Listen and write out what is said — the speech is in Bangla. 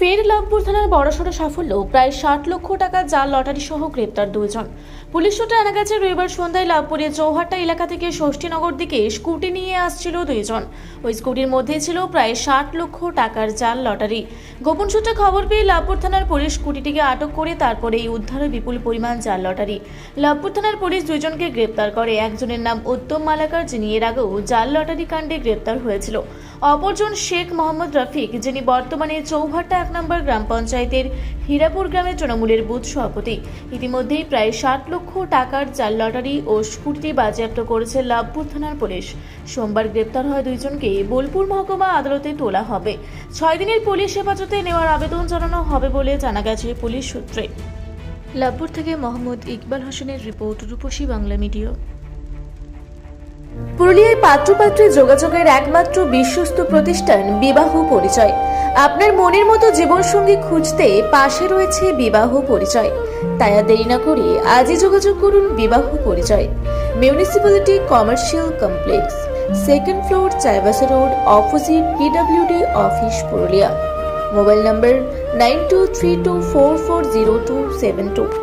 ফের লাভপুর থানার বড়সড় সাফল্য, প্রায় 60 লক্ষ টাকা জাল লটারি সহ গ্রেপ্তার দুইজন। পুলিশ সূত্রে জানা গেছে, রবিবার সন্ধ্যায় লাভপুরের চৌহাট্টা এলাকা থেকে ষষ্ঠীনগর দিকে স্কুটি নিয়ে আসছিল দুইজন। ওই স্কুটির মধ্যে ছিল প্রায় 60 লক্ষ টাকার জাল লটারি। গোপন সূত্রে খবর পেয়ে লাভপুর থানার পুলিশ স্কুটিটিকে আটক করে তারপরে এই উদ্ধারে বিপুল পরিমাণ জাল লটারি। লাভপুর থানার পুলিশ দুইজনকে গ্রেপ্তার করে। একজনের নাম উত্তম মালাকার, যিনি এর আগেও জাল লটারি কাণ্ডে গ্রেপ্তার হয়েছিল। অপরজন শেখ মোহাম্মদ রফিক, যিনি বর্তমানে চৌহাট্টা 1 নম্বর গ্রাম পঞ্চায়েতের হীরাপুর গ্রামের তৃণমূলের বুথ সভাপতি। ইতিমধ্যেই প্রায় 60 লক্ষ টাকার জাল লটারি ও স্কুটি বাজেয়াপ্ত করেছে লাভপুর থানার পুলিশ। সোমবার গ্রেপ্তার হয় দুইজনকে বোলপুর মহকুমা আদালতে তোলা হবে। 6 দিনের পুলিশ হেফাজতে নেওয়ার আবেদন জানানো হবে বলে জানা গেছে পুলিশ সূত্রে। লাভপুর থেকে মোহাম্মদ ইকবাল হোসেনের রিপোর্ট, রূপসী বাংলা মিডিয়া। পুরুলিয়ায় পাত্রপাত্রী যোগাযোগের একমাত্র বিশ্বস্ত প্রতিষ্ঠান বিবাহ পরিচয়। আপনার মনের মতো জীবনসঙ্গী খুঁজতে পাশে রয়েছে বিবাহ পরিচয়। তাই আর দেরি না করে আজই যোগাযোগ করুন বিবাহ পরিচয়। Municipality commercial complex, 2nd floor, Chaibasa road, opposite PWD office, Purulia. Mobile নম্বর 9232440272।